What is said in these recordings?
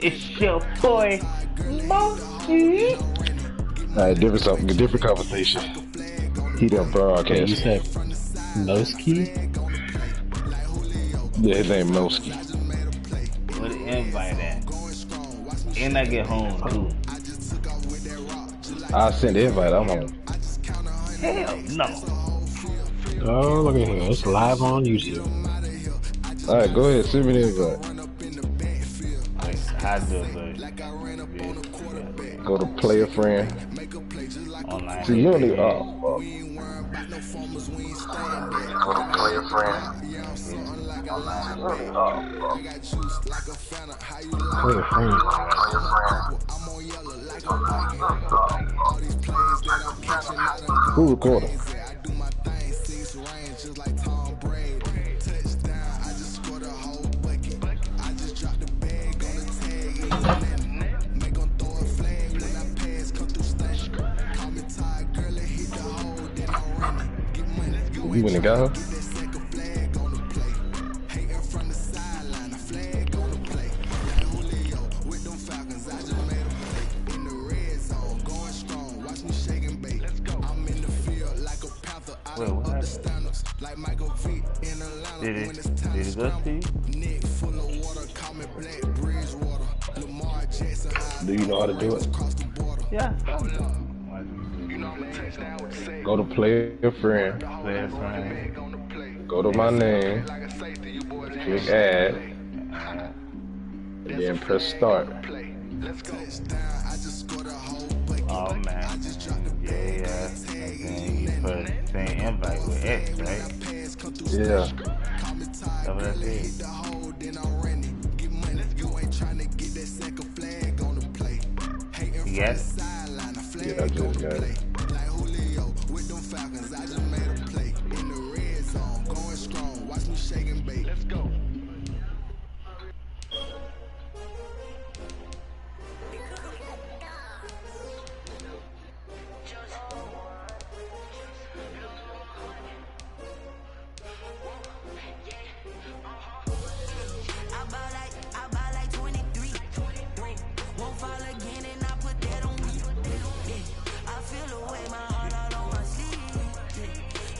It's your boy, Monkey. Alright, different conversation. He done Wait, you broadcast. said Moski? Yeah, his name Moski. Where the invite at? And I get home too. I sent the invite, I'm on. Hell no. Oh, look at here. It's live on YouTube. Alright, go ahead, send me the invite. Wait, how do it? Go to play a friend. Online. See, you don't need. Oh, fuck. Go to play a friend. Play a friend. Who recording? You went and got her? Wait, what happened? Did it go to you? Do you know how to do it? Yeah. Go to play a friend. Play a friend. Go to my name. Click add. And then press start. Oh man. Yeah. And then you put saying invite with X, right? Yeah. That's what I did. You got it? Yeah, I just got it.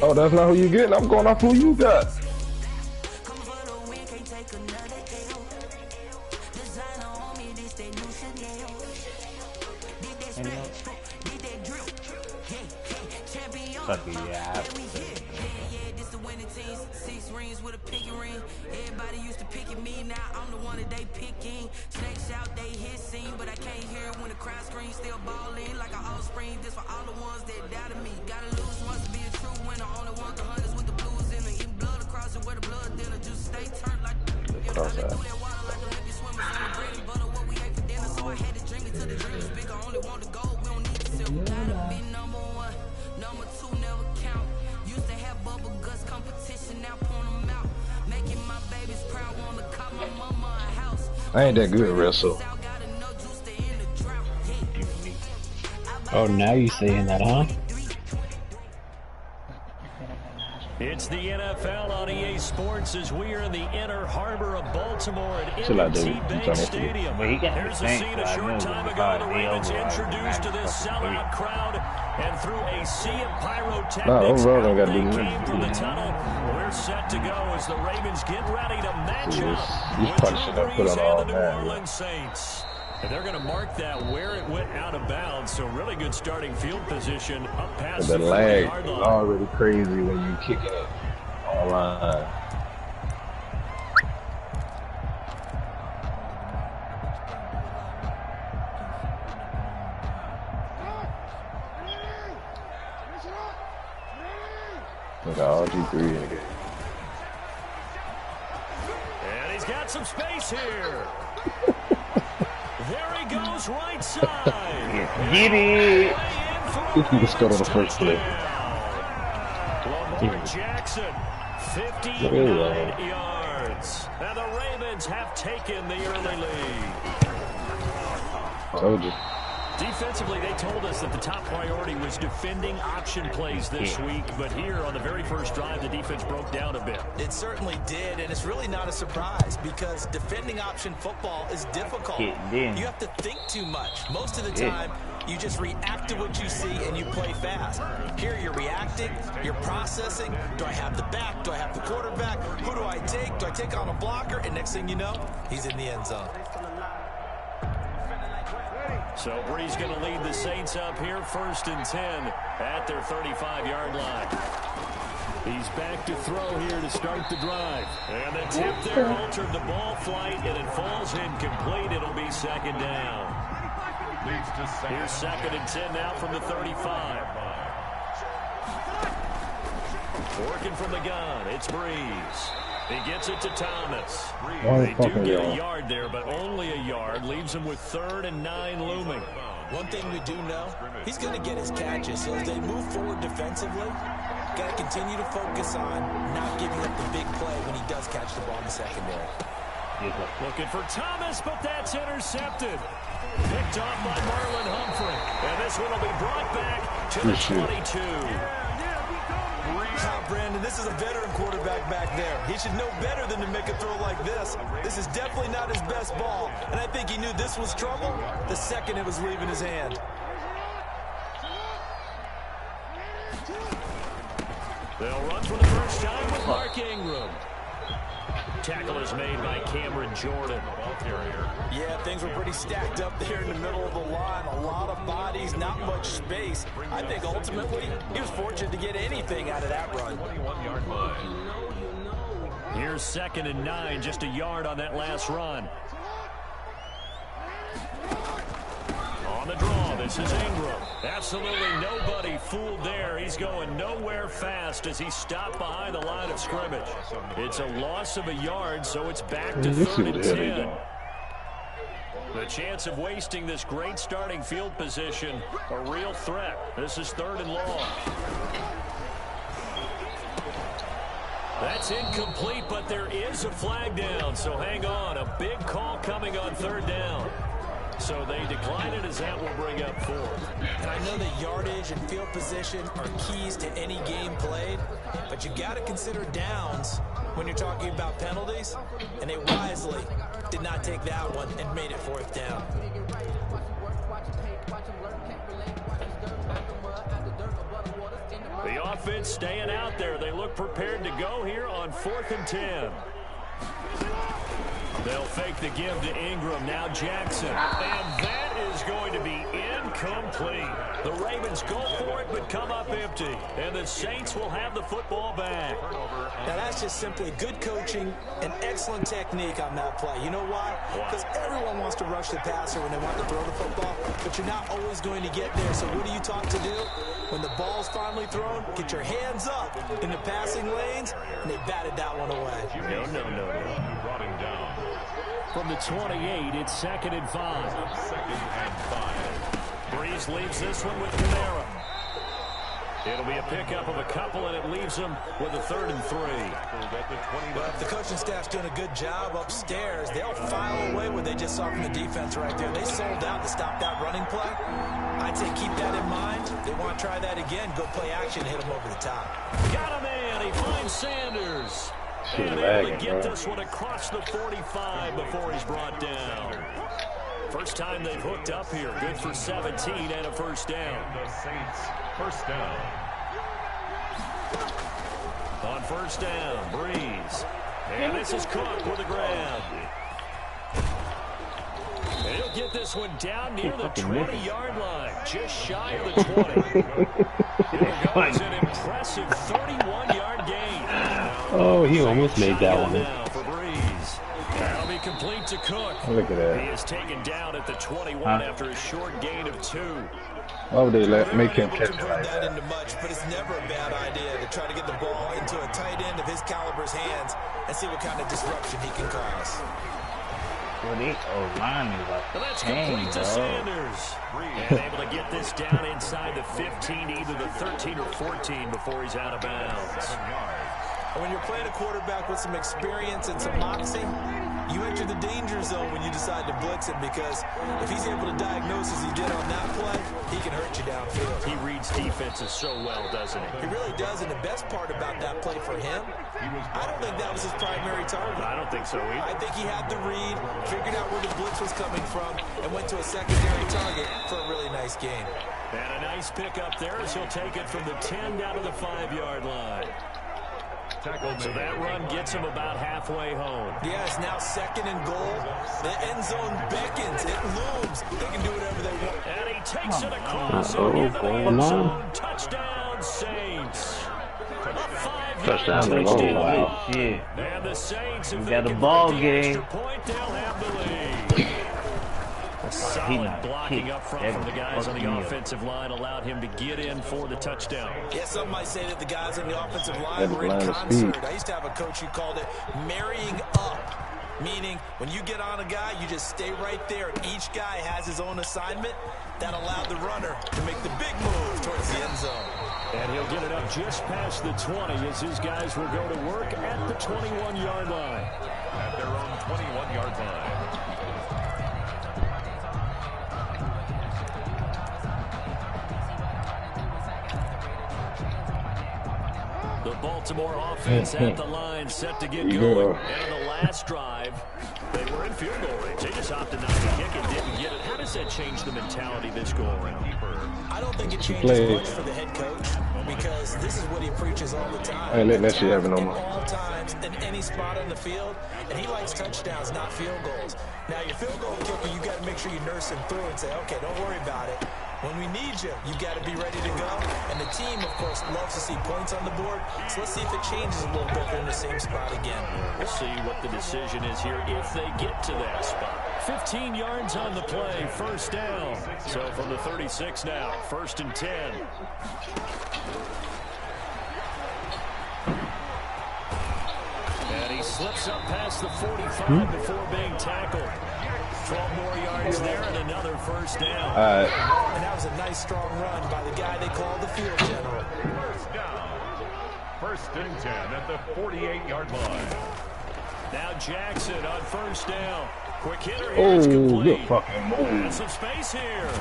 Oh, that's not who you getting. I'm going off who you got. Fuck it, yeah. Everybody used to pick at me, now I'm the one that they picking. Snakes out, they hit scene, but I can't hear it when the crowd screams. Still ballin' like an offspring. This for all the ones that doubted me. Gotta lose once to be a true winner. Only want the hunters with the blues in it. Eating blood across it where the blood dinner. Just stay turned like Cross that. through that water like Olympic swimmers on the bread and butter. What we ate for dinner, so I had to drink it till the dream was bigger. Only want the gold, we don't need the silver. Gotta be number one, number two never count. Used to have bubble guts competition, now point them out. Making my babies proud, wanna cop my mama a house. I ain't that good at wrestle. Oh, now you saying that, huh? It's the NFL on EA Sports as we are in the inner harbor of Baltimore at Chill out, dude. M&T Bank He's on Stadium. But he got the There's a Saints, scene so a I short knew time it was ago. The about Ravens overall, introduced to this sellout crowd, and through a sea of pyrotechnics, overall, they out gotta they do came from the nothing. tunnel. We're set to go as the Ravens get ready to match See, up this with probably should Drew have put Brees on all and the New that. Orleans Saints. And they're going to mark that where it went out of bounds. So really good starting field position up past The the lag 40-yard is line. already crazy when you kick it online. Look at all G3 in the game. And he's got some space here. There he goes right side. Get it! If you can score on the first play. Lamar Jackson, 59 yards. And the Ravens have taken the early lead. Told you. Defensively, they told us that the top priority was defending option plays this week, but here on the very first drive, the defense broke down a bit. It certainly did, and it's really not a surprise because defending option football is difficult. You have to think too much. Most of the time, you just react to what you see and you play fast. Here you're reacting, you're processing. Do I have the back? Do I have the quarterback? Who do I take? Do I take on a blocker? And next thing you know, he's in the end zone. So Bree's going to lead the Saints up here, 1st and 10 at their 35-yard line. He's back to throw here to start the drive. And the tip there altered the ball flight, and it falls incomplete. It'll be 2nd down. Here's 2nd and 10 now from the 35. Working from the gun, it's Breeze. He gets it to Thomas. They do get a yard there, but only a yard. Leaves him with 3rd and 9 looming. One thing we do know, he's going to get his catches. So as they move forward defensively, got to continue to focus on not giving up the big play when he does catch the ball in the secondary. Looking for Thomas, but that's intercepted. Picked off by Marlon Humphrey. And this one will be brought back to the 22. Brandon, this is a veteran quarterback back there. He should know better than to make a throw like this. This is definitely not his best ball, and I think he knew this was trouble the second it was leaving his hand. They'll run for the first time with Mark Ingram. Tackle is made by Cameron Jordan. Yeah, things were pretty stacked up there in the middle of the line. A lot of bodies, not much space. I think ultimately he was fortunate to get anything out of that run. Here's 2nd and 9, just a yard on that last run. On the draw, this is Ingram. Absolutely nobody fooled there. He's going nowhere fast as he stopped behind the line of scrimmage. It's a loss of a yard, so it's back to 3rd and 10. The chance of wasting this great starting field position, a real threat. This is 3rd and long. That's incomplete, but there is a flag down, so hang on. A big call coming on 3rd down. So they decline it as that will bring up 4th. And I know that yardage and field position are keys to any game played, but you got to consider downs when you're talking about penalties, and they wisely did not take that one and made it 4th down. The offense staying out there. They look prepared to go here on 4th and 10. They'll fake the give to Ingram. Now Jackson. And that is going to be incomplete. The Ravens go for it, but come up empty. And the Saints will have the football back. Now that's just simply good coaching and excellent technique on that play. You know why? Because everyone wants to rush the passer when they want to throw the football, but you're not always going to get there. So what are you taught to do? When the ball's finally thrown, get your hands up in the passing lanes, and they batted that one away. No. Brought him down. From the 28, it's 2nd and 5. Breeze leaves this one with Kamara. It'll be a pickup of a couple, and it leaves him with a 3rd and 3. Well, if the coaching staff's doing a good job upstairs, they'll file away what they just saw from the defense right there. They sold out to stop that running play. I'd say keep that in mind. They want to try that again. Go play action, hit him over the top. Got a man. He finds Sanders. And able to get this one across the 45 before he's brought down. First time they've hooked up here. Good for 17 and a 1st down. The Saints, 1st down. On 1st down, Breeze. And this is Cook with a grab. And he'll get this one down near the 20-yard line. Just shy of the 20. Here goes an impressive 31-yard gain. Oh, he almost made that one. Now for Breeze. That'll be complete to Cook. Look at that. He is taken down at the 21 after a short gain of 2. Why would they make him catch it convert like that that? into much, but it's never a bad idea to try to get the ball into a tight end of his caliber's hands and see what kind of disruption he can cause. Well, they line is like, And that's dang, complete to bro. Sanders. And able to get this down inside the 15, either the 13 or 14 before he's out of bounds. And when you're playing a quarterback with some experience and some moxie, you enter the danger zone when you decide to blitz him, because if he's able to diagnose as he did on that play, he can hurt you downfield. He reads defenses so well, doesn't he? He really does, and the best part about that play for him, I don't think that was his primary target. I don't think so either. I think he had the read, figured out where the blitz was coming from, and went to a secondary target for a really nice gain. And a nice pick up there as he'll take it from the 10 down to the 5-yard line. So that run gets him about halfway home. Yeah, it's now 2nd and goal. The end zone beckons. It looms. They can do whatever they want. And he takes it across and into the end zone. Touchdown, Saints. Touchdown. Oh, shit. And the Saints, if We they got a convert ball the game. extra point, they'll have the lead. Solid blocking up front from the guys on the offensive line allowed him to get in for the touchdown. Yeah, some might say that the guys on the offensive line were in concert. I used to have a coach who called it marrying up, meaning when you get on a guy, you just stay right there, and each guy has his own assignment. That allowed the runner to make the big move towards the end zone. And he'll get it up just past the 20 as his guys will go to work at the 21-yard line. At their own 21-yard line. The Baltimore offense at the line, set to get going. And in the last drive, they were in field goal range. They just opted not to kick it, didn't get it. How does that change the mentality this go-around? I don't think it changes much for the head coach, because this is what he preaches all the time. I ain't letting that shit happen no more. At all times, in any spot on the field, and he likes touchdowns, not field goals. Now, your field goal kicker, you got to make sure you nurse him through and say, okay, don't worry about it. When we need you, you got to be ready to go. And the team, of course, loves to see points on the board. So let's see if it changes a little bit. They're in the same spot again. We'll see what the decision is here if they get to that spot. 15 yards on the play, first down. So from the 36 now, 1st and 10. And he slips up past the 45 before being tackled. 12 more yards there and another first down. And that was a nice, strong run by the guy they call the field general. First down. 1st and 10 at the 48-yard line. Now Jackson on first down. Quick hitter here. It's complete. Good fucking move. And some space here.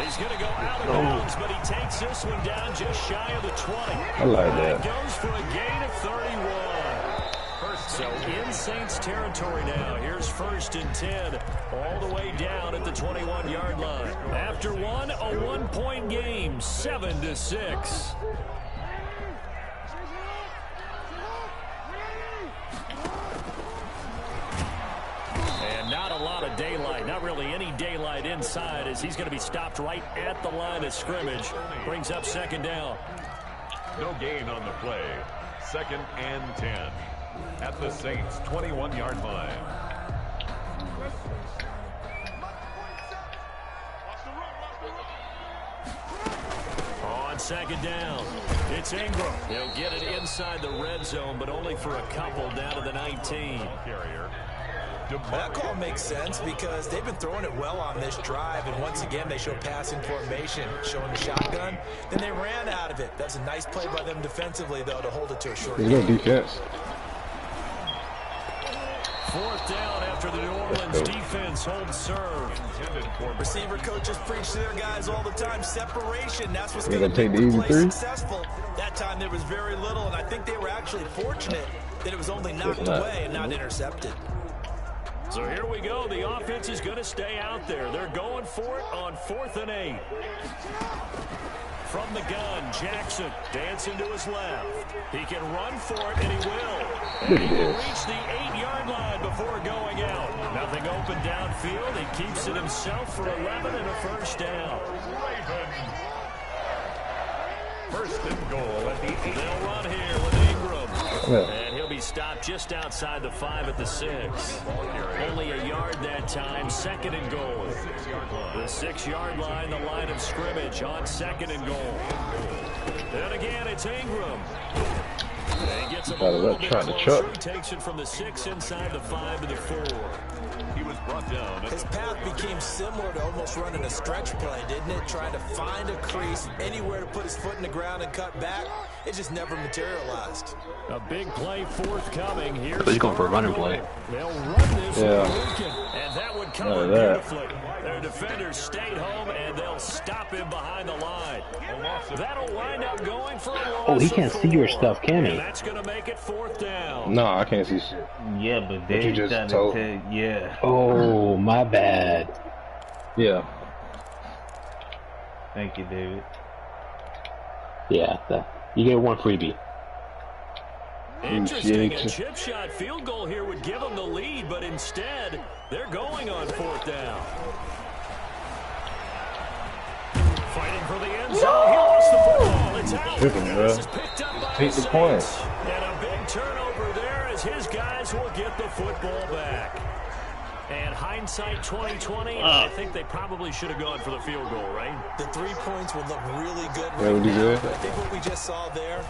He's going to go out of bounds, but he takes this one down just shy of the 20. I like that. Goes for a gain of 31. So in Saints territory now. Here's 1st and 10, all the way down at the 21-yard line. After one, a 1-point game, 7-6. And not a lot of daylight, not really any daylight inside, as he's going to be stopped right at the line of scrimmage. Brings up 2nd down. No gain on the play. 2nd and 10 at the Saints' 21-yard line. On 2nd down, it's Ingram. He'll get it inside the red zone, but only for a couple down to the 19. Carrier. That call makes sense because they've been throwing it well on this drive, and once again they show passing formation, showing the shotgun. Then they ran out of it. That's a nice play by them defensively, though, to hold it to a short There's no defense. 4th down after the New Orleans defense holds serve. Receiver coaches preach to their guys all the time. Separation, that's what's They're going to gonna make take the the easy play three? successful. That time there was very little, and I think they were actually fortunate that it was only knocked away and not intercepted. So here we go. The offense is going to stay out there. They're going for it on 4th and 8. From the gun, Jackson dancing to his left. He can run for it, and he will. And he will reach the 8-yard line before going out. Nothing open downfield. He keeps it himself for 11 and a first down. First and goal at the 8. They'll run here with Ingram. And he'll be stopped just outside the 5 at the 6. Only a yard that time, 2nd and goal. The 6-yard line, the line of scrimmage on 2nd and goal. And again, it's Ingram. He gets him a Gotta little let bit try to closer. chuck. He takes it from the 6 inside the 5 to the 4. He was brought down. His path became similar to almost running a stretch play, didn't it? Trying to find a crease, anywhere to put his foot in the ground and cut back. It just never materialized. A big play forthcoming here. He's going for a running play. They'll run this Yeah. and that would cover beautifully. Their defenders stayed home, and they'll stop him behind the line. That'll wind up going for a loss. Oh, he can't see your stuff, can he? And that's going to make it 4th down. No, I can't see shit. Yeah, but What they you just trying told- to tell, yeah. Oh, my bad. Yeah. Thank you, David. Yeah, you get one freebie. Interesting. A chip shot field goal here would give them the lead, but instead, they're going on 4th down. Fighting for the end zone. He lost the football. It's out. Tripping, bro. This is picked up by Take the Saints. points. And a big turnover there as his guys will get the football back. And hindsight 2020, I think they probably should have gone for the field goal, right? The 3 points would look really good Yeah, would be good. I think what we just saw there,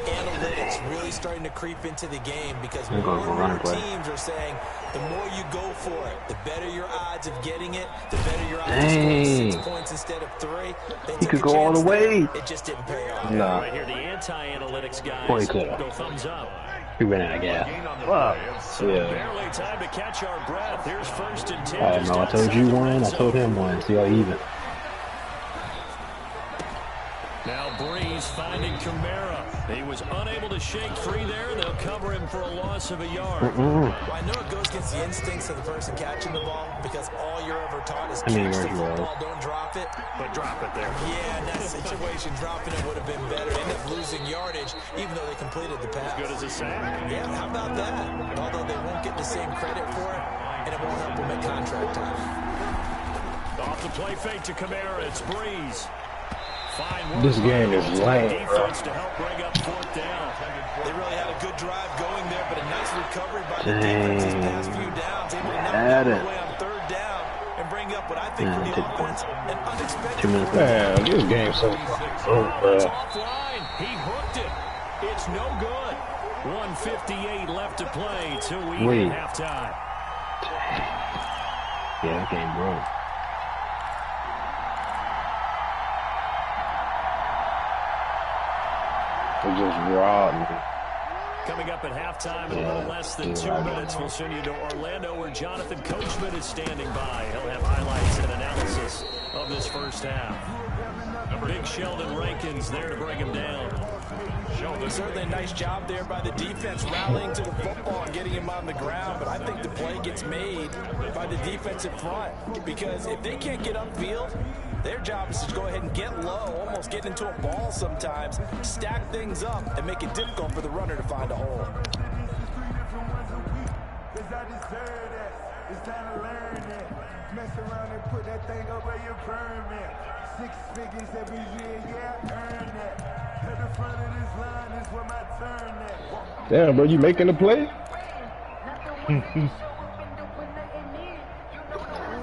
analytics really starting to creep into the game because They're more going for and a running more play. teams are saying the more you go for it, the better your odds of getting it, the better your odds of Dang. scoring 6 points instead of 3. They He took could a go all chance the way. there. It just didn't pay off. Nah. Right here, the anti-analytics guys Boy, he coulda. go thumbs up. He ran out of gas. Gain on the Wow. play. So Yeah. barely time to catch our breath. Here's 1st and 10. I just know. I told outside you the one. red I told zone. him one. See how even. Now Breeze finding Kamara. He was unable to shake free there. They'll cover him for a loss of a yard. Well, I know it goes against the instincts of the person catching the ball because all you're ever taught is I mean, catch the where he was. football, don't drop it. But drop it there. Yeah, in that situation, dropping it would have been better. End up losing yardage, even though they completed the pass. Good as a sack. Yeah, how about that? Although they won't get the same credit for it, and it won't help them at contract time. Off the play fake to Kamara. It's Breeze. Fine work This by game the is lame, defense to help bring up 4th down. They really had a good drive going there, but a nice recovery by the defense these past few downs, able to knock Had them it. away on 3rd down and bring up what I think for the Take offense an unexpected 2 minutes left. Man, this game's so fucking It's bro. offline. He hooked it. It's no good. 1:58 left to play till we Wait. hit halftime. Yeah, that game broke. They just robbed me. Coming up at halftime in a little less than 2 minutes, we'll send you to Orlando where Jonathan Coachman is standing by. He'll have highlights and analysis of this first half. Big Sheldon Rankins there to bring him down. Certainly a nice job there by the defense rallying to the football and getting him on the ground, but I think the play gets made by the defensive front because if they can't get upfield, their job is to go ahead and get low, almost get into a ball sometimes, stack things up, and make it difficult for the runner to find a hole. Mess around and put that thing up where your permit. 6 figures every year, yeah, earn that. At the front of this line is where my turn at. Damn, bro, you making the play?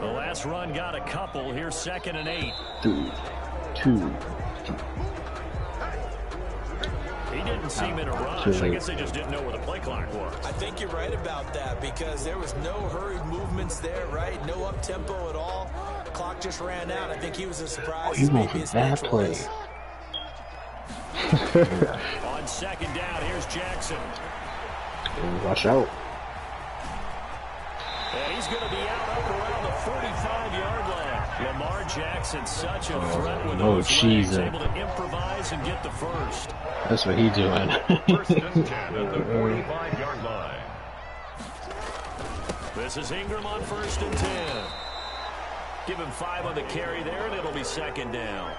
The last run got a couple. Here's 2nd and 8. 2. He didn't seem in a rush. I guess they just didn't know where the play clock was. I think you're right about that because there was no hurried movements there, right? No up-tempo at all. Clock just ran out. I think he was as surprised You as want maybe his that natural play? is. On 2nd down, here's Jackson. Watch out. And he's going to be out up around the 45-yard line. Lamar Jackson, such a threat with those legs, able to improvise and get the first. That's what he's doing. 1st and 10 at the 45-yard line. This is Ingram on 1st and 10. Give him 5 on the carry there, and it'll be 2nd down.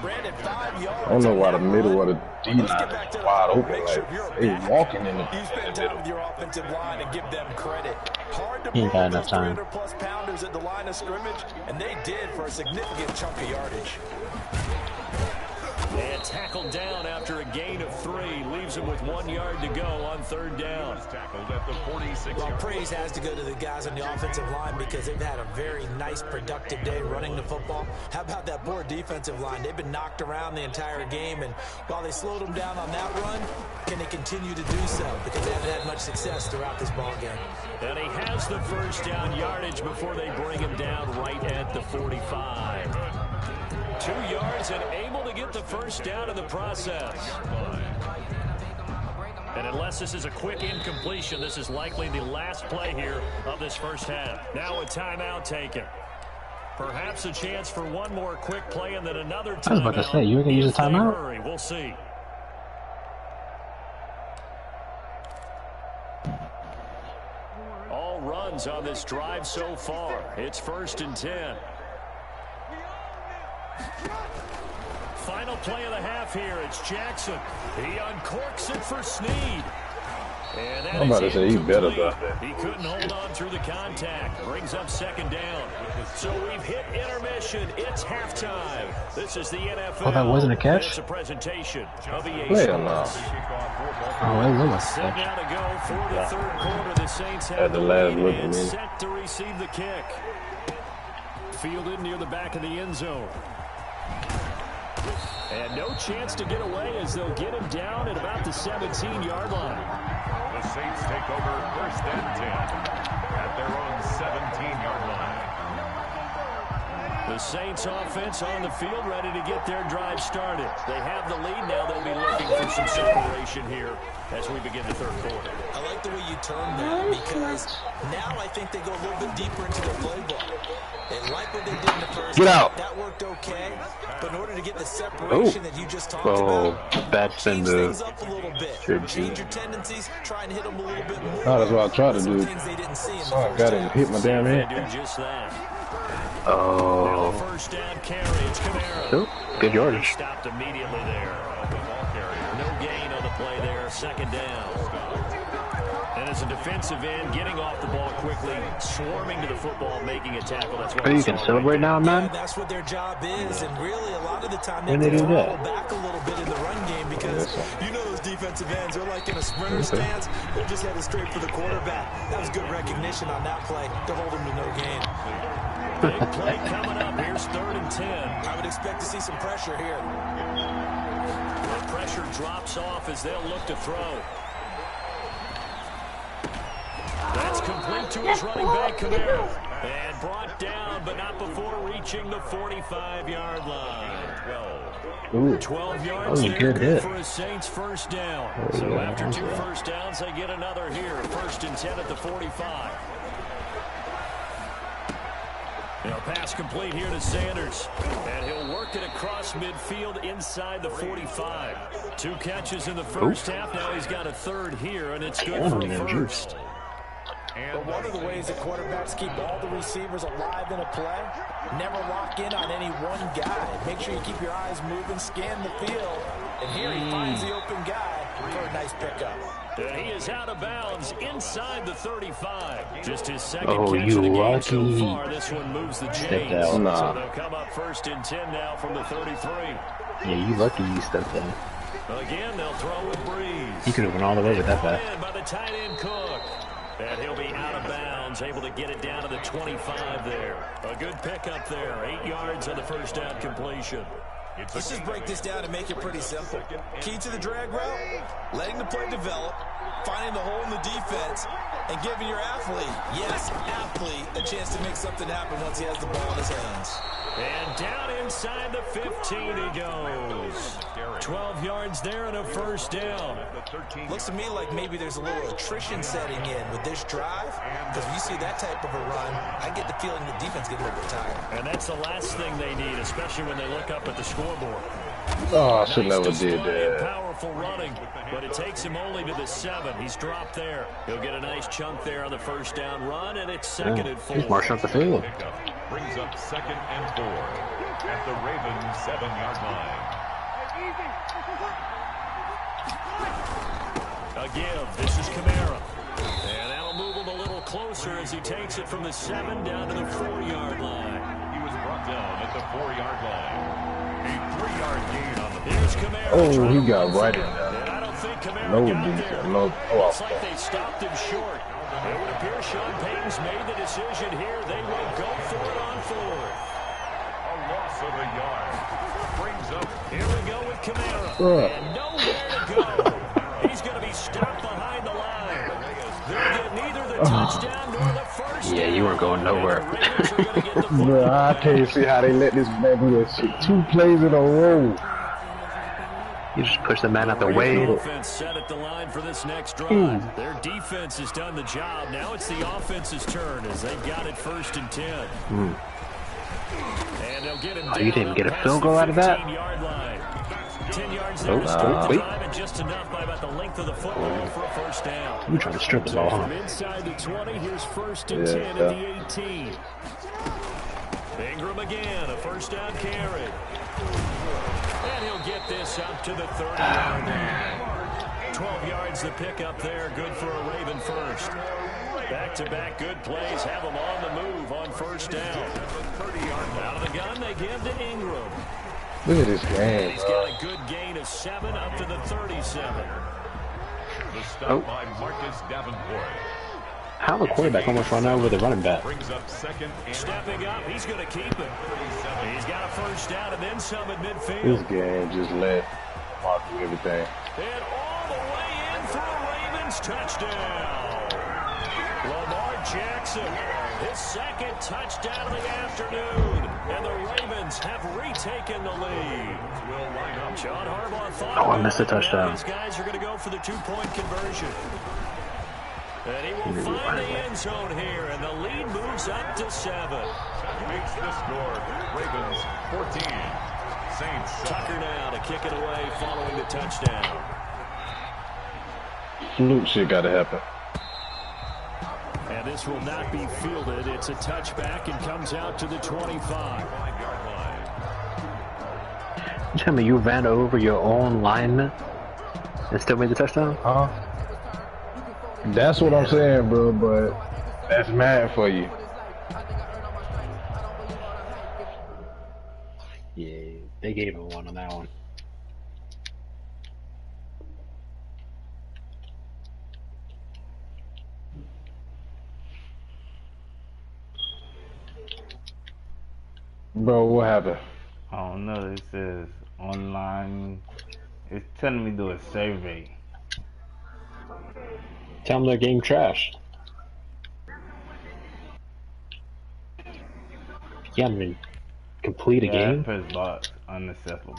Brandon, 5 yards. I don't know why the middle of the D Let's line get back is to the wide field. open. Make sure Like, you're a they back. walking in the You spend time with your offensive line and give them credit. Hard to He ain't move got enough those time. 300-plus pounders at the line of scrimmage, and they did for a significant chunk of yardage. And tackled down after a gain of 3. Leaves him with 1 yard to go on 3rd down. Tackled at the 46. Well, praise has to go to the guys on the offensive line because they've had a very nice, productive day running the football. How about that poor defensive line? They've been knocked around the entire game, and while they slowed them down on that run, can they continue to do so? Because they haven't had much success throughout this ball game. And he has the 1st down yardage before they bring him down right at the 45. 2 yards and able to get the 1st down in the process. And unless this is a quick incompletion, this is likely the last play here of this 1st half. Now a timeout taken. Perhaps a chance for one more quick play and then another timeout. I was about to say, you were going to use a timeout? We'll see. All runs on this drive so far. It's 1st and 10. Final play of the half here. It's Jackson. He uncorks it for Snead. And that I'm about to say, you better about that. He couldn't hold on through the contact. Brings up 2nd down. So we've hit intermission. It's halftime. This is the NFL. Oh, that wasn't a catch? It's a presentation of EA Play Sports. enough. Oh, it was a Set catch. now to go for the 3rd quarter. The Saints have At the the last lead look, and man. set to receive the kick. Fielded near the back of the end zone. And no chance to get away as they'll get him down at about the 17-yard line. The Saints take over 1st and 10 at their own 17-yard line. The Saints offense on the field ready to get their drive started. They have the lead now. They'll be looking for some separation here as we begin the 3rd quarter. I like the way you term that because now I think they go a little bit deeper into their playbook. They like what they did in the 1st. Get out. That worked okay, but in order to get the separation that you just talked about, that's in change the... things up a little bit. Change your tendencies, try and hit them a little bit more. Oh, that's what I tried to do. Things they didn't see in the So I first got half. him hit my damn They head. do just that. Oh. Now 1st down carry. It's Kamara. Oh, good yardage. Stopped immediately there. No gain on the play there. 2nd down. And as a defensive end, getting off the ball quickly, swarming to the football, making a tackle. That's what Oh, you can celebrate now, man? Yeah, that's what their job is, and really a lot of the time When they they can do that? throttle back a little bit in the run game because you know those defensive ends are like in a sprinter stance. They're just headed straight for the quarterback. That was good recognition on that play to hold them to no gain. Big play coming up. Here's 3rd and 10. I would expect to see some pressure here. The pressure drops off as they'll look to throw. That's complete to his running back, Kamara. And brought down, but not before reaching the 45-yard line. 12 yards there, good hit. for a Saints 1st down. So after 2 1st downs, they get another here. 1st and 10 at the 45. Pass complete here to Sanders. And he'll work it across midfield inside the 45. 2 catches in the 1st half. Now he's got a 3rd here, and it's good for a 1st. But one of the ways that quarterbacks keep all the receivers alive in a play, never lock in on any one guy. Make sure you keep your eyes moving, scan the field. And here he finds the open guy for a nice pickup. And he is out of bounds inside the 35. Just his 2nd Oh, catch you of the game lucky. so far. This one moves the chains. out. Nah. So they'll come up 1st and 10 now from the 33. Yeah, you lucky you stepped in. Again, they'll throw with Breeze. He could have went all the way with that Brought pass. in by the tight end Cook. And he'll be out of bounds, able to get it down to the 25 there. A good pickup there. 8 yards on the 1st down completion. Let's just break this down and make it pretty simple. Key to the drag route, letting the play develop, finding the hole in the defense, and giving your athlete, yes, athlete, a chance to make something happen once he has the ball in his hands. And down inside the 15 he goes. 12 yards there and a 1st down. Looks to me like maybe there's a little attrition setting in with this drive, because when you see that type of a run, I get the feeling the defense gets a little bit tired. And that's the last thing they need, especially when they look up at the scoreboard. Oh, I should Nice never did display and that. powerful running, but it takes him only to the 7. He's dropped there. He'll get a nice chunk there on the 1st down run, and it's 2nd and 4. He's marching up the field. Brings up 2nd and 4 at the Ravens 7-yard line. Again, this is Kamara. And that'll move him a little closer as he takes it from the 7 down to the 4-yard line. He was brought down at the 4-yard line. 3-yard gain on the play. Oh, he got right in there. And I don't think Kamara No got defense. there. No. It's like they stopped him short. It would appear Sean Payton's made the decision here. They will go for it on fourth. A loss of a yard. Brings up. Here we go with Kamara. And nowhere to go. He's going to be stopped behind the line. They'll get neither the touchdown nor the first Yeah, down. you weren't going nowhere. And the Ravens are going to get the football Bro, I back. can't see how they let this man do that shit. 2 plays in a row. You just push the man out the way. Offense set at the line for this next drive. Their defense has done the job. Now it's the offense's turn as they've got it 1st and 10. And they'll get him down. You didn't get a field goal out of that? 15-yard line. 10 yards there to start the drive, and just enough by about the length of the football for a first down. You're trying to strip the ball, From huh? inside the 20, here's 1st and 10 at the 18. Ingram again, a first down carry. And he'll get this up to the 30-yard line. 12 yards the pickup there, good for a Raven first. Back-to-back good plays have them on the move on first down. Out of the gun, they give to Ingram. Look at this game. He's got a good gain of 7 up to the 37. The stop by Marcus Davenport. How the quarterback almost run over the running back? Brings up 2nd and Stepping up, he's going to keep it. He's got a first down and then some at midfield. This game just let Mark do everything. And all the way in for a Ravens touchdown. Lamar Jackson, his 2nd touchdown of the afternoon. And the Ravens have retaken the lead. John Harbaugh thought I missed a touchdown. these guys are going to go for the 2-point conversion. And he will find the end zone here, and the lead moves up to 7. makes the score. Ravens 14. Saints. Tucker now to kick it away following the touchdown. Fluke shit gotta happen. And this will not be fielded. It's a touchback and comes out to the 25. You tell me you ran over your own lineman and still made the touchdown? That's what I'm saying, bro, but that's mad for you. Yeah, they gave him one on that one. Bro, what happened? I don't know. It says online. It's telling me to do a survey. Tell them their game trash. You haven't even complete a game? Press box unacceptable.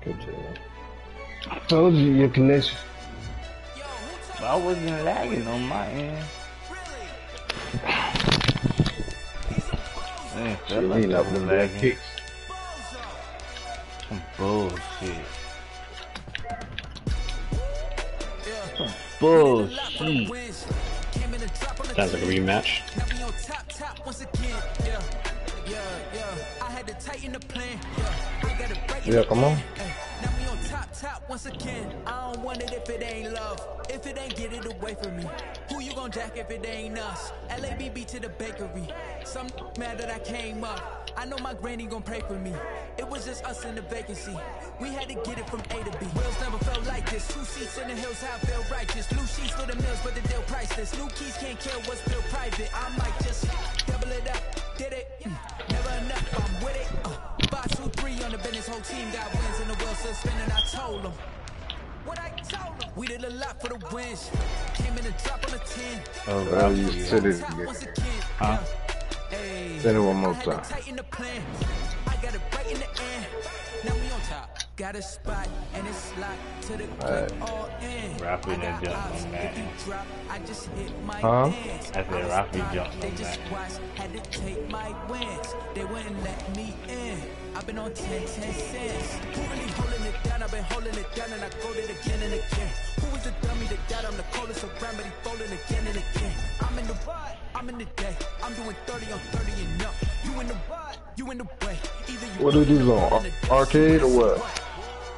Good job. I told you your connection. But I wasn't lagging on my end. Man, felt Shit, like ain't I was nothing but bad lagging. kicks. Some bullshit. Some bullshit. Sounds like a rematch. Yeah, come on. Once again, I don't want it if it ain't love. If it ain't, get it away from me. Who you gon' jack if it ain't us? LABB to the bakery. Some mad that I came up. I know my granny gon' pray for me. It was just us in the vacancy. We had to get it from A to B. Wheels never felt like this. 2 seats in the hills, how I feel righteous. Blue sheets for the mills, but the deal priceless. New keys can't kill what's still private. I might just double it up. Did it? Never enough. I'm with it. 5, 2, 3 on the business. Whole team got wins and the wheels still spinning. I told them. What I told them. We did a lot for the wins. Came in and dropped on the 10. Oh, bro, you said it again. Huh? Say it one more time. I got it right in the end. Now we on top. Got a spot and it's locked to the clip all in. Rafi done jumped on that. I just hit my I dance. said Rafi jumped They on just that. watched, had to take my wins. They wouldn't let me in. I've been on 10 cents. Who really holding it down? I've been holding it down and I go it again and again. Who is the dummy that doubt I'm the coldest around, but he folding again and again. I'm in the ride, I'm in the day. I'm doing 30 on 30 and up. You in the ride, you in the way. Either you What do these on? Arcade or what?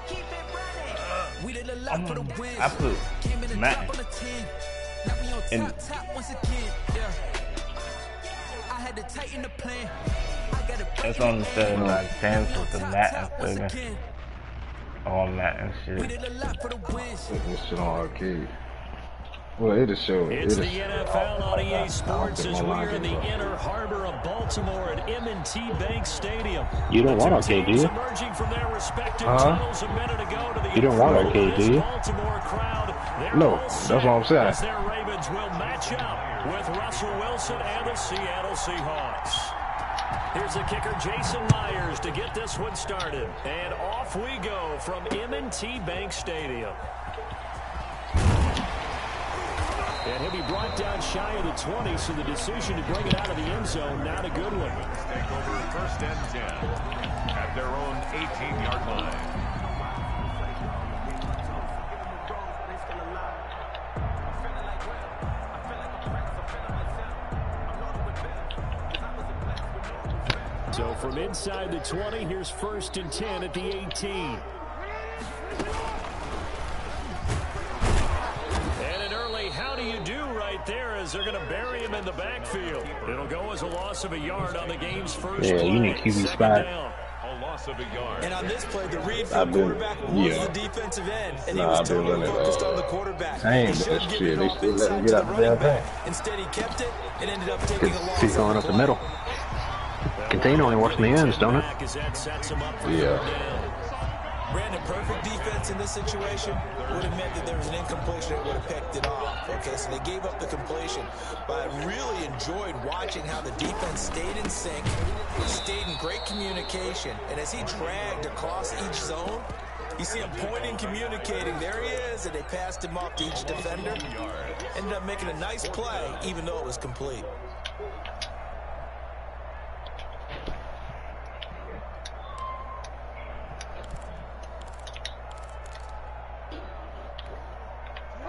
keep it running. We did a lot for the wins. I put Came in and Matt dropped on the 10. Now we on in- top once again. Yeah. I had to tighten the plan. That's on the 7x10 with the mat and stuff. All mat and shit. This shit on arcade. Well, it'll show. It's the NFL on EA Sports as we are in the inner harbor of Baltimore at M&T Bank Stadium. You don't want arcade, do you? Emerging from their respective tunnels a minute ago to the you don't want arcade, do you? Baltimore crowd. No, that's what I'm saying. As their Ravens will match up with Russell Wilson and the Seattle Seahawks. Here's the kicker, Jason Myers, to get this one started. And off we go from M&T Bank Stadium. And he'll be brought down shy of the 20, so the decision to bring it out of the end zone, not a good one. Take over 1st and 10 at their own 18-yard line. So from inside the 20, here's 1st and 10 at the 18. How do you do right there as they're going to bury him in the backfield? It'll go as a loss of a yard on the game's first play. You need QB spot. A loss of a yard. And on this play, the read for the quarterback was the defensive end, and he was totally focused on the quarterback. He should give it off inside to the running back. Instead, he kept it and ended up taking a loss. He's going up the middle. Contain only works in the ends, don't it? Yeah. Brandon, perfect defense in this situation would have meant that there was an incompletion that would have picked it off. Okay, so they gave up the completion. But I really enjoyed watching how the defense stayed in sync, stayed in great communication, and as he dragged across each zone, you see him pointing, communicating. There he is, and they passed him off to each defender. Ended up making a nice play, even though it was complete.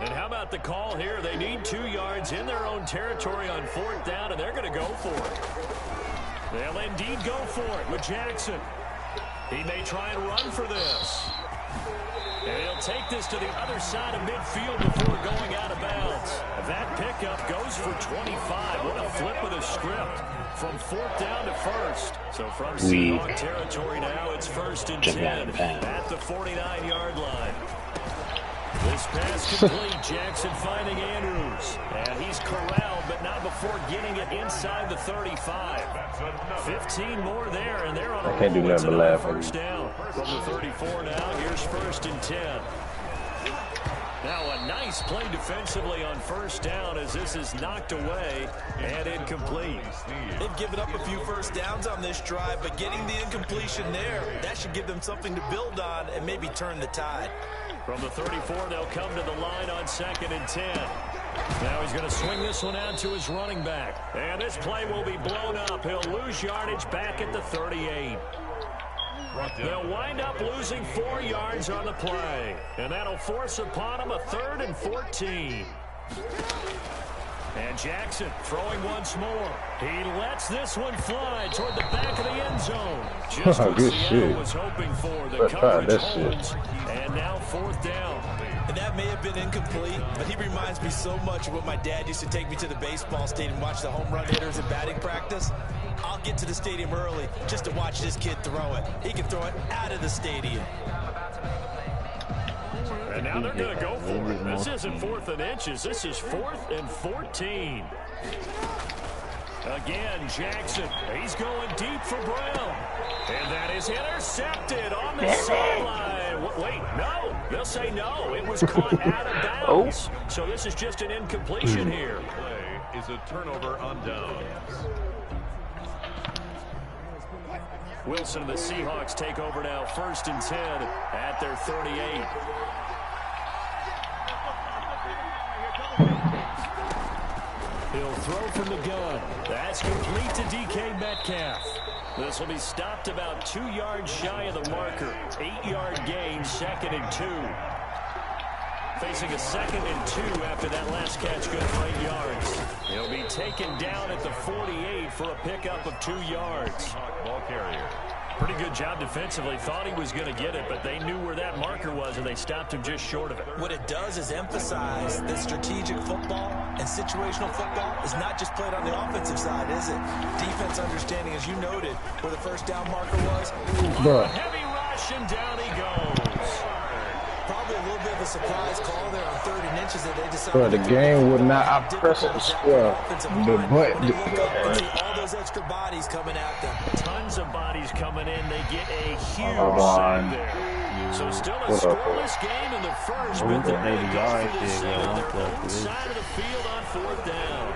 And how about the call here? They need 2 yards in their own territory on 4th down, and they're going to go for it. They'll indeed go for it with Jackson. He may try and run for this. And he'll take this to the other side of midfield before going out of bounds. That pickup goes for 25. What a flip of the script from 4th down to 1st. So from Seahawks territory now, it's 1st and 10 at the 49-yard line. This pass complete. Jackson finding Andrews. And he's corralled, but not before getting it inside the 35. 15 more there, and they're on a roll. I can't do nothing but laugh. First down from the 34 now. Here's 1st and 10. Now a nice play defensively on 1st down as this is knocked away and incomplete. They've given up a few 1st downs on this drive, but getting the incompletion there, that should give them something to build on and maybe turn the tide. From the 34, they'll come to the line on 2nd and 10. Now he's going to swing this one out to his running back. And this play will be blown up. He'll lose yardage back at the 38. They'll wind up losing 4 yards on the play. And that'll force upon him a 3rd and 14. And Jackson throwing once more. He lets this one fly toward the back of the end zone. Just what Seattle was hoping for. The coverage holds. And now 4th down. And that may have been incomplete, but he reminds me so much of what my dad used to take me to the baseball stadium and watch the home run hitters in batting practice. I'll get to the stadium early just to watch this kid throw it. He can throw it out of the stadium. And now they're going to go for it. This isn't 4th and inches. This is 4th and 14. Again, Jackson. He's going deep for Brown. And that is intercepted on the sideline. Wait, no. They'll say no. It was caught out of bounds. So this is just an incompletion here. Play is a turnover on downs. Wilson and the Seahawks take over now 1st and 10 at their 38. He'll throw from the gun. That's complete to DK Metcalf. This will be stopped about 2 yards shy of the marker. 8-yard gain, 2nd and 2. Facing a 2nd and 2 after that last catch, good for 8 yards. He'll be taken down at the 48 for a pickup of 2 yards. Ball carrier. Pretty good job defensively. Thought he was going to get it, but they knew where that marker was, and they stopped him just short of it. What it does is emphasize that strategic football and situational football is not just played on the offensive side, is it? Defense understanding, as you noted, where the first down marker was. Heavy rush, and down he goes. Probably a little bit of a surprise call there on 3rd and inches that they decided. Bro, the game would not outpress the square. All those extra bodies coming at them. Tons of bodies coming in. They get a huge sack there. So still a scoreless game in the first, but they're going to go for the second on their own side of the field on 4th down.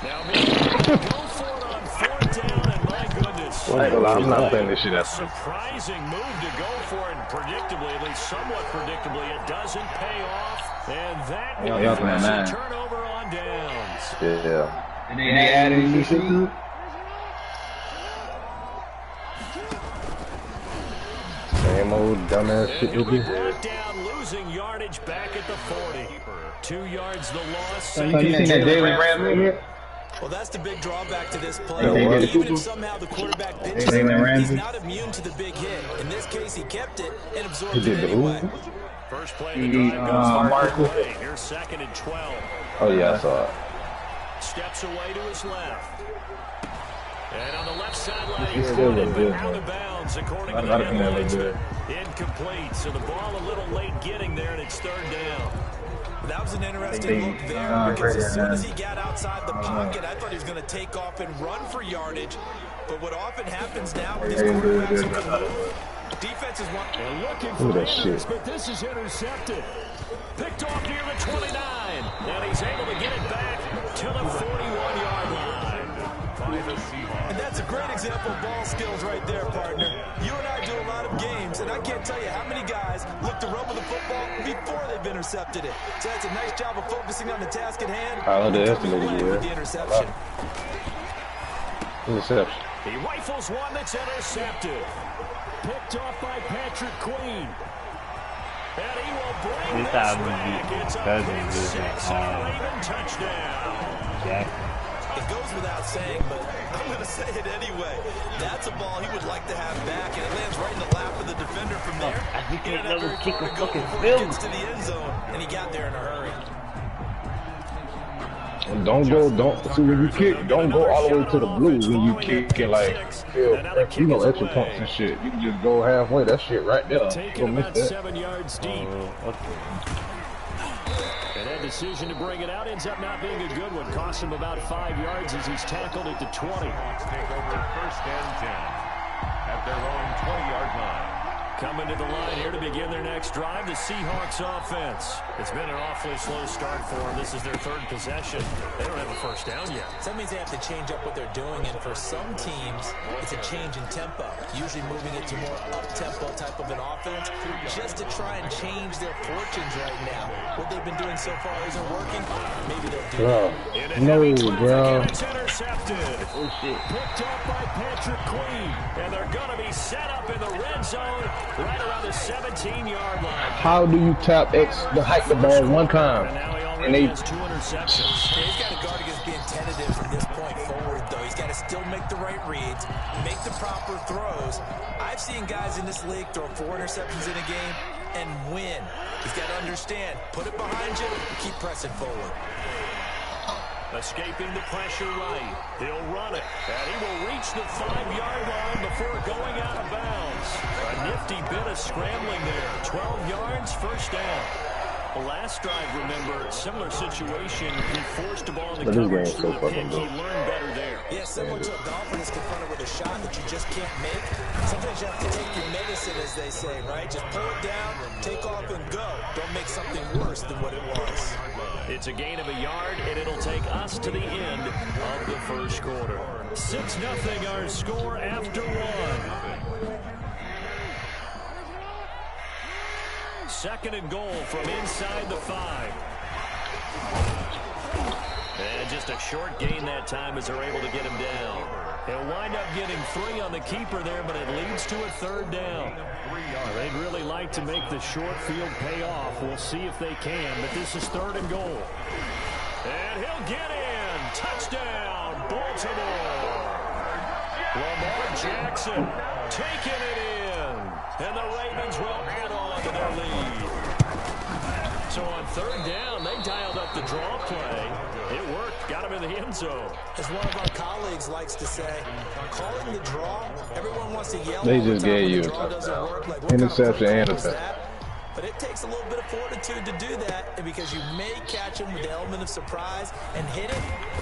Now maybe go for it on 4th down, and my goodness. I'm not playing this shit out. Surprising move to go for it, and predictably, at least somewhat predictably, it doesn't pay off. And that is a turnover on downs. Yeah. And they added anything? Same old dumbass shit. He'll be brought down, losing yardage back at the 40. 2 yards the loss. So you seen that Jalen Ramsey here? Well, that's the big drawback to this play. Even if somehow the quarterback pitches it, he's not immune to the big hit. In this case, he kept it and absorbed it anyway. First play of the drive goes Mark away. Here's 2nd and 12. Oh, yeah, I saw it. Steps away to his left. And on the left sideline, he's running, but out of bounds, according to the headlines. Incomplete, so the ball a little late getting there, and it's 3rd down. That was an interesting look there, because as soon as he got outside the pocket, I thought he was going to take off and run for yardage. But what often happens now with these quarterbacks who can move, defenses want... They're looking for answers, but this is intercepted. Picked off near the 29, and he's able to get it back to the 41-yard line. And that's a great example of ball skills right there, partner. You and I do a lot of games, and I can't tell you how many guys look to run with the football before they've intercepted it. So that's a nice job of focusing on the task at hand. With the interception. Interception. He rifles one that's intercepted. Picked off by Patrick Queen. And he will bring this back. It's a big 6-Raven touchdown. It goes without saying, but I'm going to say it anyway. That's a ball he would like to have back, and it lands right in the lap of the defender from there. He didn't have very far to go before he gets to the end zone, and he got there in a hurry. Don't when you kick, don't go all the way to the blue when you kick and like, extra points and shit. You can just go halfway, that shit right there. Taking about 7 yards deep. And that decision to bring it out ends up not being a good one. Costs him about 5 yards as he's tackled at the 20. Take over 1st and 10 at their own 20-yard line. Coming to the line here to begin their next drive, the Seahawks offense. It's been an awfully slow start for them. This is their 3rd possession. They don't have a first down yet. So that means they have to change up what they're doing, and for some teams, it's a change in tempo, usually moving it to more up-tempo type of an offense, just to try and change their fortunes right now. What they've been doing so far isn't working. Maybe they'll do it. No, bro. It's intercepted. Oh, shit. Picked up by Patrick Queen, and they're going to be set up in the red zone right around the 17-yard line. How do you tap X to hike the ball one time? And he has 2 interceptions. He's got to guard against being tentative from this point forward, though. He's got to still make the right reads, make the proper throws. I've seen guys in this league throw 4 interceptions in a game and win. He's got to understand, put it behind you, keep pressing forward. Escaping the pressure right. He'll run it. And he will reach the 5-yard line before going out of bounds. A nifty bit of scrambling there. 12 yards, 1st down. The last drive, remember, similar situation. He forced the ball in the coverage through a pick. He learned better there. Yeah, similar to a golfer that's confronted with a shot that you just can't make. Sometimes you have to take your medicine, as they say, right? Just pull it down, take off, and go. Don't make something worse than what it was. It's a gain of a yard, and it'll take us to the end of the first quarter. 6-0 our score after 1. 2nd and goal from inside the 5. And just a short gain that time as they're able to get him down. He'll wind up getting 3 on the keeper there, but it leads to a 3rd down. They'd really like to make the short field pay off. We'll see if they can, but this is 3rd and goal. And he'll get in. Touchdown, Baltimore. Lamar Jackson taking it in. And the Ravens will add on to their lead. So on third down, they dialed up the draw play. It worked. Got him in the end zone. As one of our colleagues likes to say, calling the draw, everyone wants to yell. They just gave you a touchdown. Interception and a touchdown. But it takes a little bit of fortitude to do that because you may catch them with the element of surprise and hit it.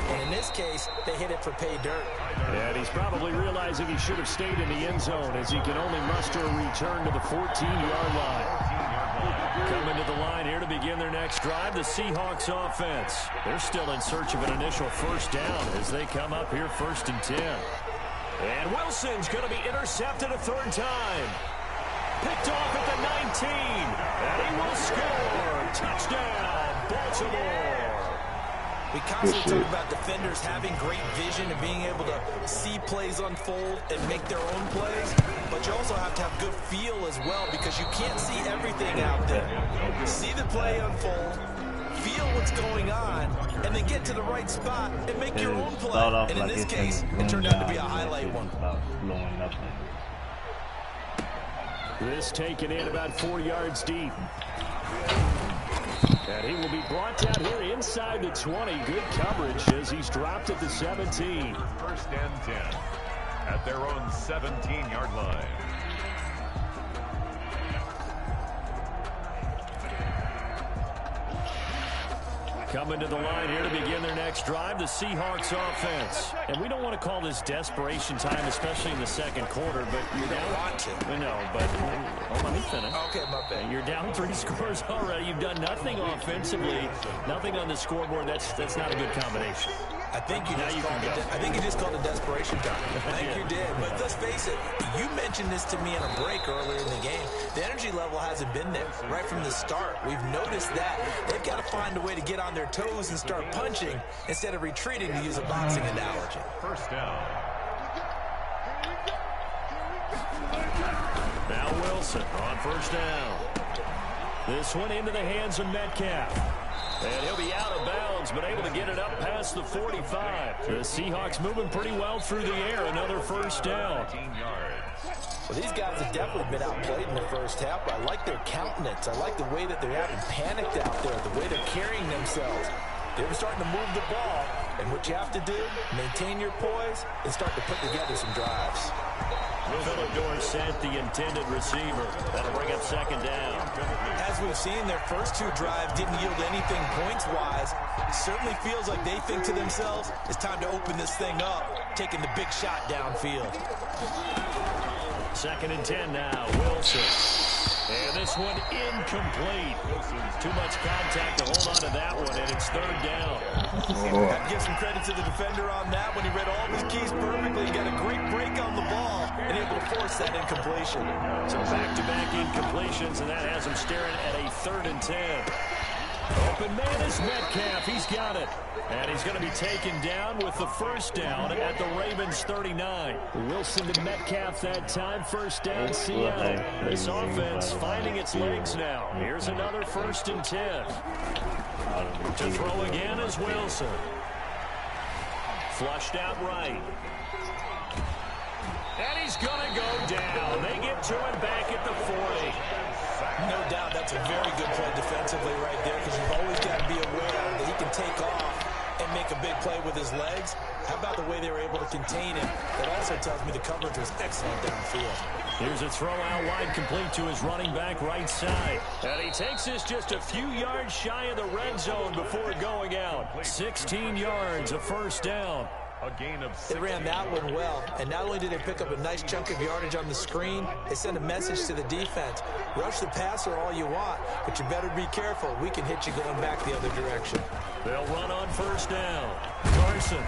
And in this case, they hit it for pay dirt. And he's probably realizing he should have stayed in the end zone as he can only muster a return to the 14-yard line. Coming to the line here to begin their next drive, the Seahawks offense. They're still in search of an initial first down as they come up here 1st and 10. And Wilson's going to be intercepted a third time. Picked off at the 19. And he will score. Touchdown, Baltimore. We constantly talk about defenders having great vision and being able to see plays unfold and make their own plays. But you also have to have good feel as well because you can't see everything out there. See the play unfold, feel what's going on, and then get to the right spot and make your own play. And in this case, it turned out to be a highlight one. This taken in about 4 yards deep. And he will be brought down here inside the 20. Good coverage as he's dropped at the 17. 1st and 10 at their own 17-yard line. Coming to the line here to begin their next drive, the Seahawks offense. And we don't want to call this desperation time, especially in the second quarter, but you're down. No, but let me finish. Okay, my bad. You're down 3 scores already. You've done nothing offensively, nothing on the scoreboard. That's not a good combination. I think you just called it desperation time. I think you did. But let's face it, you mentioned this to me in a break earlier in the game. The energy level hasn't been there right from the start. We've noticed that. They've got to find a way to get on their toes and start punching instead of retreating, to use a boxing analogy. First down. Now Wilson on first down. This one into the hands of Metcalf. And he'll be out of bounds, but able to get it up past the 45. The Seahawks moving pretty well through the air. Another first down. Well, these guys have definitely been outplayed in the first half, but I like their countenance. I like the way that they're having panicked out there, the way they're carrying themselves. They're starting to move the ball, and what you have to do, maintain your poise and start to put together some drives. Phillip Dorsett, the intended receiver. That'll bring up second down. As we've seen, their first 2 drives didn't yield anything points-wise. It certainly feels like they think to themselves, it's time to open this thing up, taking the big shot downfield. 2nd and 10 now, Wilson. And this one incomplete. Too much contact to hold on to that one, and it's 3rd down. I'd give some credit to the defender on that when he read all of his keys perfectly. He got a great break on the ball and able to force that incompletion. So back-to-back incompletions, and that has him staring at a 3rd and 10. Open man is Metcalf. He's got it. And he's going to be taken down with the first down at the Ravens 39. Wilson to Metcalf that time. First down, Seattle. This offense finding its legs now. Here's another 1st and 10. To throw again is Wilson. Flushed out right. And he's going to go down. They get to him back at the 40. No doubt that's a very good play defensively right there because you've always got to be aware that he can take off and make a big play with his legs. How about the way they were able to contain him? That also tells me the coverage was excellent downfield. Here's a throw out wide complete to his running back right side. And he takes this just a few yards shy of the red zone before going out. 16 yards, a first down. A gain of 6. They ran that one well, and not only did they pick up a nice chunk of yardage on the screen, they sent a message to the defense. Rush the passer all you want, but you better be careful. We can hit you going back the other direction. They'll run on first down. Carson,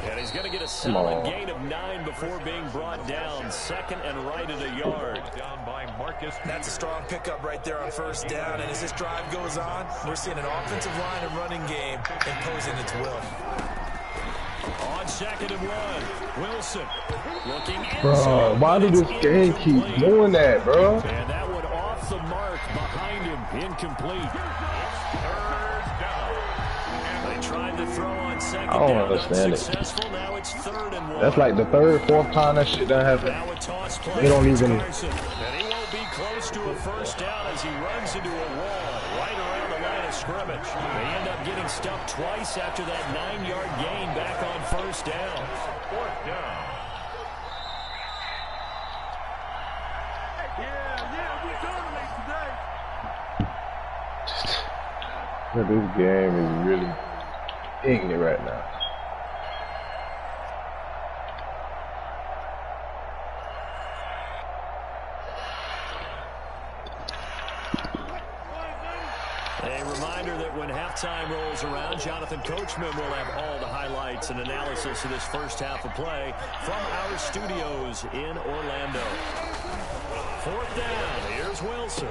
and he's going to get a solid gain of 9 before being brought down. 2nd and right at a yard. Down by Marcus. That's a strong pickup right there on first down, and as this drive goes on, we're seeing an offensive line and running game imposing its will. On 2nd and 1, Wilson looking inside. Bro, why did this game keep doing that, bro? And that one off the mark behind him, incomplete. 3rd down. They tried tried to throw on second I don't down, understand it. unsuccessful. Now it's 3rd and 1. That's like the third, fourth time that shit done happened. Now a toss play. They don't even. Carson. And he won't be close to a first down as he runs into a wall right around the line of scrimmage. They end up getting stuffed twice after that 9-yard gain back on first down. 4th down. This game is really ignorant right now. A reminder that when halftime rolls around, Jonathan Coachman will have all the highlights and analysis of this first half of play from our studios in Orlando. 4th down. Here's Wilson.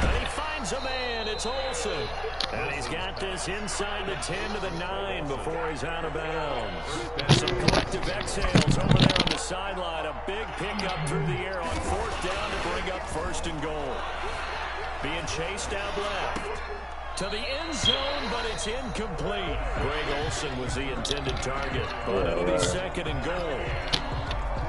And he finds a man. It's Olsen. And he's got this inside the 10 to the 9 before he's out of bounds. Some collective exhales over there on the sideline. A big pickup through the air on 4th down to bring up 1st and goal. Being chased out left to the end zone, but it's incomplete. Greg Olsen was the intended target, but it'll be 2nd and goal.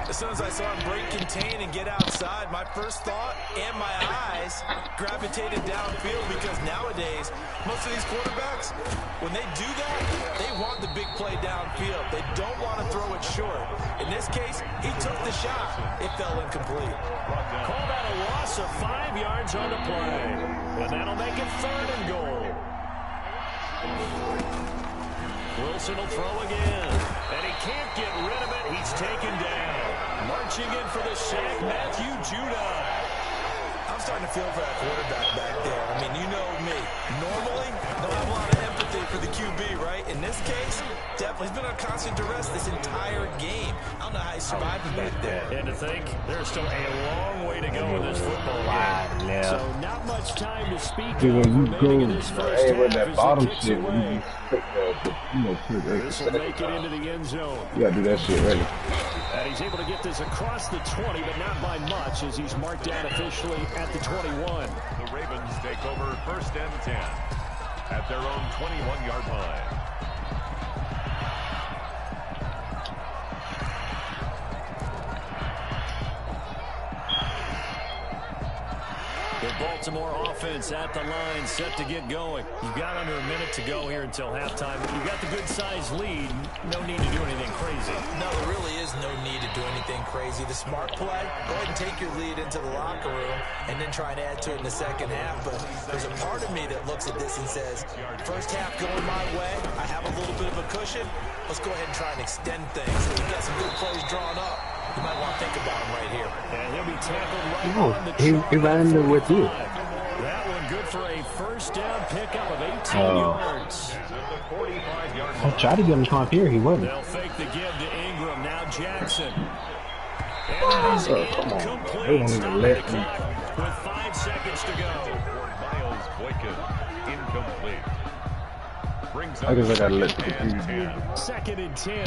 As soon as I saw him break contain and get outside, my first thought and my eyes gravitated downfield, because nowadays, most of these quarterbacks, when they do that, they want the big play downfield. They don't want to throw it short. In this case, he took the shot. It fell incomplete. Call that a loss of 5 yards on the play. And that'll make it 3rd and goal. Wilson will throw again. And he can't get rid of it. He's taken down. Marching in for the sack, Matthew Judah. I'm starting to feel for that quarterback back there. I mean, you know me. Normally, don't have a lot of empathy for the QB, right? In this case, definitely. He's been on constant duress this entire game. I don't know how he's surviving back there. And to think, there's still a long way to go in this football game. So not much time to speak of remaining in this first half with that as bottom he kicks shit, away. put This will make it into the end zone. You gotta do that shit ready. And he's able to get this across the 20, but not by much, as he's marked down officially at the 21. The Ravens take over 1st and 10 at their own 21-yard line. The Baltimore offense at the line, set to get going. You've got under a minute to go here until halftime. You've got the good-sized lead. No need to do anything crazy. No, there really is no need to do anything crazy. The smart play, go ahead and take your lead into the locker room and then try and add to it in the second half. But there's a part of me that looks at this and says, first half going my way, I have a little bit of a cushion. Let's go ahead and try and extend things. We've got some good plays drawn up. You might want to think about him right here. And he'll be tackled right on the he ran in there with you. That one good for a first down pickup of 18 yards. I tried to get him to come up here. He wouldn't. They'll fake the give to Ingram. Now Jackson. And it is incomplete. They won't even let me. With 5 seconds to go. Miles Boykin, incomplete. Brings I guess I gotta let second and 10. 2nd and 10.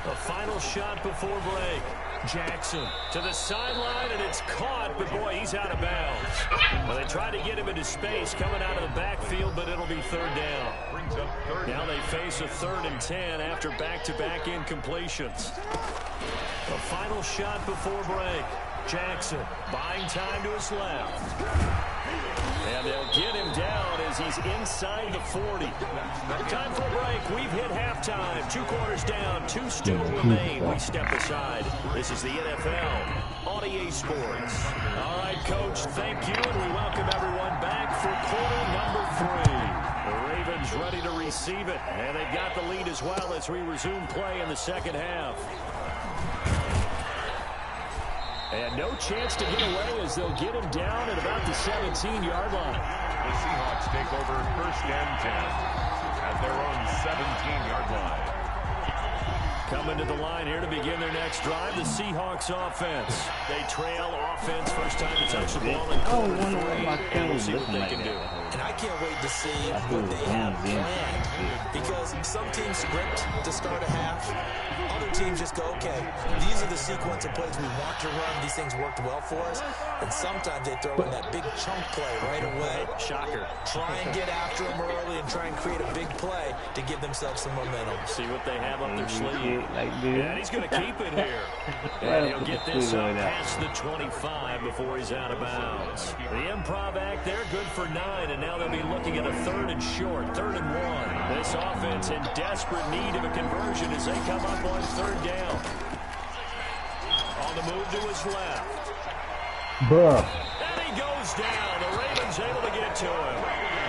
The final shot before break. Jackson to the sideline, and it's caught, but boy, he's out of bounds. Well, they tried to get him into space coming out of the backfield, but it'll be 3rd down. Now they face a 3rd and 10 after back-to-back incompletions. The final shot before break. Jackson buying time to his left. And they'll get him down as he's inside the 40. Time for a break. We've hit halftime. 2 quarters down. 2 still remain. We step aside. This is the NFL on EA Sports. All right, Coach, thank you, and we welcome everyone back for quarter number 3. The Ravens ready to receive it, and they've got the lead as well as we resume play in the second half. And no chance to get away as they'll get him down at about the 17-yard line. The Seahawks take over 1st and 10 at their own 17-yard line. Coming to the line here to begin their next drive, the Seahawks offense. They trail offense, first time to touch the ball in quarter 3. And we'll see what they can do. And I can't wait to see what they have planned. Because some teams script to start a half. Other teams just go, okay, these are the sequence of plays we want to run. These things worked well for us. And sometimes they throw in that big chunk play right away. Shocker. Try and get after them early and try and create a big play to give themselves some momentum. See what they have up their sleeve. And he's going to keep it here. And he'll get this up past the 25 before he's out of bounds. The improv act there, good for 9, and now they'll be looking at a 3rd and short, 3rd and 1. This offense in desperate need of a conversion as they come up on 3rd down. On the move to his left. Bruh. And he goes down. The Ravens able to get to him.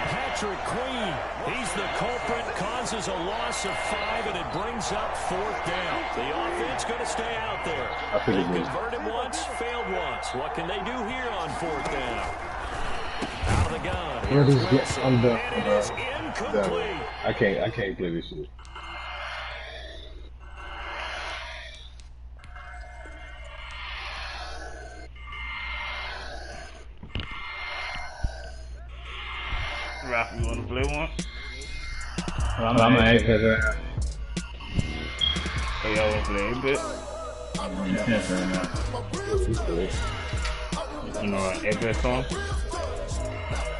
Patrick Queen, he's the culprit, causes a loss of 5, and it brings up 4th down. The offense going to stay out there. They converted once, failed once. What can they do here on 4th down? Out of the gun. Where does get under? And it is incomplete. I can't play this shit. Ralph, you want to play one? I'm gonna ask that. Hey, y'all want to play a bit? You know an Xbox song?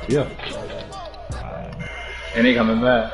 Yeah. And they coming back.